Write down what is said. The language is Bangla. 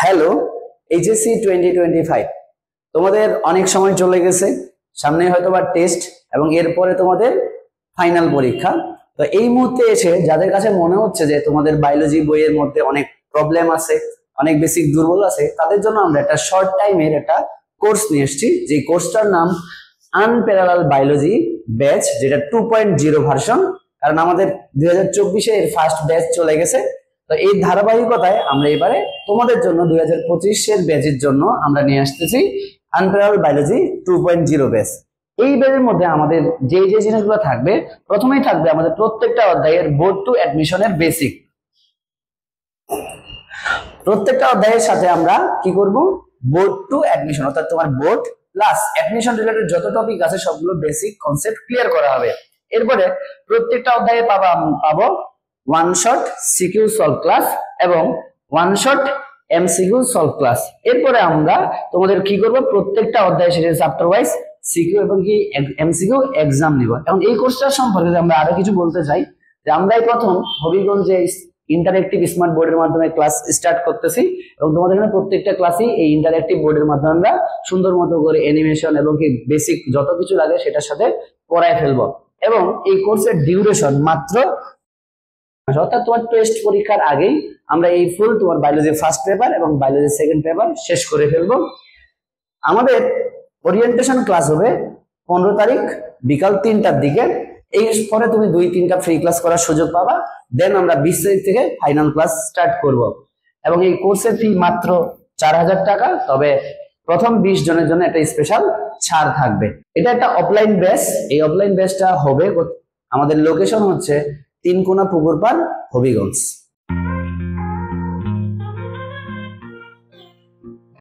হ্যালো, এইচএসসি 2025 তোমাদের অনেক সময় চলে গেছে, সামনে হয়তোবা টেস্ট এবং এরপরে তোমাদের ফাইনাল পরীক্ষা। তো এই মুহূর্তে এসে যাদের কাছে মনে হচ্ছে যে তোমাদের বায়োলজি বইয়ের মধ্যে অনেক প্রবলেম আছে, অনেক বেসিক দুর্বল আছে, তাদের জন্য আমরা একটা শর্ট টাইমের একটা কোর্স নিয়ে এসেছি, যে কোর্সটার নাম আনপ্যারালাল বায়োলজি ব্যাচ, যেটা 2.0 ভার্সন। কারণ আমাদের 2024-এ এর ফার্স্ট ব্যাচ চলে গেছে। তো এই ধারাবাহিকতায় আমরা এবারে তোমাদের জন্য 2025-এর ব্যাচের জন্য আমরা নিয়ে আসতেছি আনপ্যারালাল বায়োলজি 2.0 ব্যাচ। এই ব্যাচের মধ্যে আমাদের যে যে জিনিসগুলো থাকবে, প্রথমেই থাকবে আমাদের প্রত্যেকটা অধ্যায়ের বোর্ড টু অ্যাডমিশনের বেসিক। প্রত্যেকটা অধ্যায়ের সাথে আমরা কি করব, বোর্ড টু অ্যাডমিশন, অর্থাৎ তোমার বোর্ড প্লাস অ্যাডমিশন রিলেটেড যত টপিক আছে সবগুলো বেসিক কনসেপ্ট ক্লিয়ার করা হবে। এরপরে প্রত্যেকটা অধ্যায়ে পাবো one shot CQ solve class এবং one shot MCQ solve class. এরপরে আমরা তোমাদের কি করব, প্রত্যেকটা অধ্যায় শেষে চ্যাপ্টার ওয়াইজ সিকিউ এবং কি এমসিকিউ এক্সাম নিব। এবং এই কোর্সটা সম্পর্কে আমরা আরো কিছু বলতে চাই যে আমরাই প্রথম হবিগঞ্জে ইন্টারঅ্যাক্টিভ স্মার্ট বোর্ডের মাধ্যমে ক্লাস স্টার্ট করতেছি এবং তোমাদের এখানে প্রত্যেকটা ক্লাসই এই ইন্টারঅ্যাক্টিভ বোর্ডের মাধ্যমে আমরা সুন্দর মতো করে অ্যানিমেশন এবং কি বেসিক যত কিছু লাগে সেটার সাথে পড়ায় ফেলবো। এবং এই কোর্সের ডিউরেশন মাত্র, অর্থাৎ তোমার টেস্ট পরীক্ষার আগেই আমরা এই ফুল তোমার বায়োলজি ফার্স্ট পেপার এবং বায়োলজি সেকেন্ড পেপার শেষ করে ফেলবো। আমাদের ওরিয়েন্টেশন ক্লাস হবে 15 তারিখ বিকাল 3টার দিকে। এই পরে তুমি 2-3টা ফ্রি ক্লাস করার সুযোগ পাবা। দেন আমরা 20 তারিখ থেকে ফাইনাল ক্লাস স্টার্ট করব। এবং এই কোর্সের ফি মাত্র 4000 টাকা, তবে প্রথম 20 জনের জন্য একটা স্পেশাল ছাড় থাকবে। এটা একটা অফলাইন ব্যাচ। এই অফলাইন ব্যাচটা হবে, আমাদের লোকেশন হচ্ছে তিনকোনা পুকুরপাড়, হবিগঞ্জ।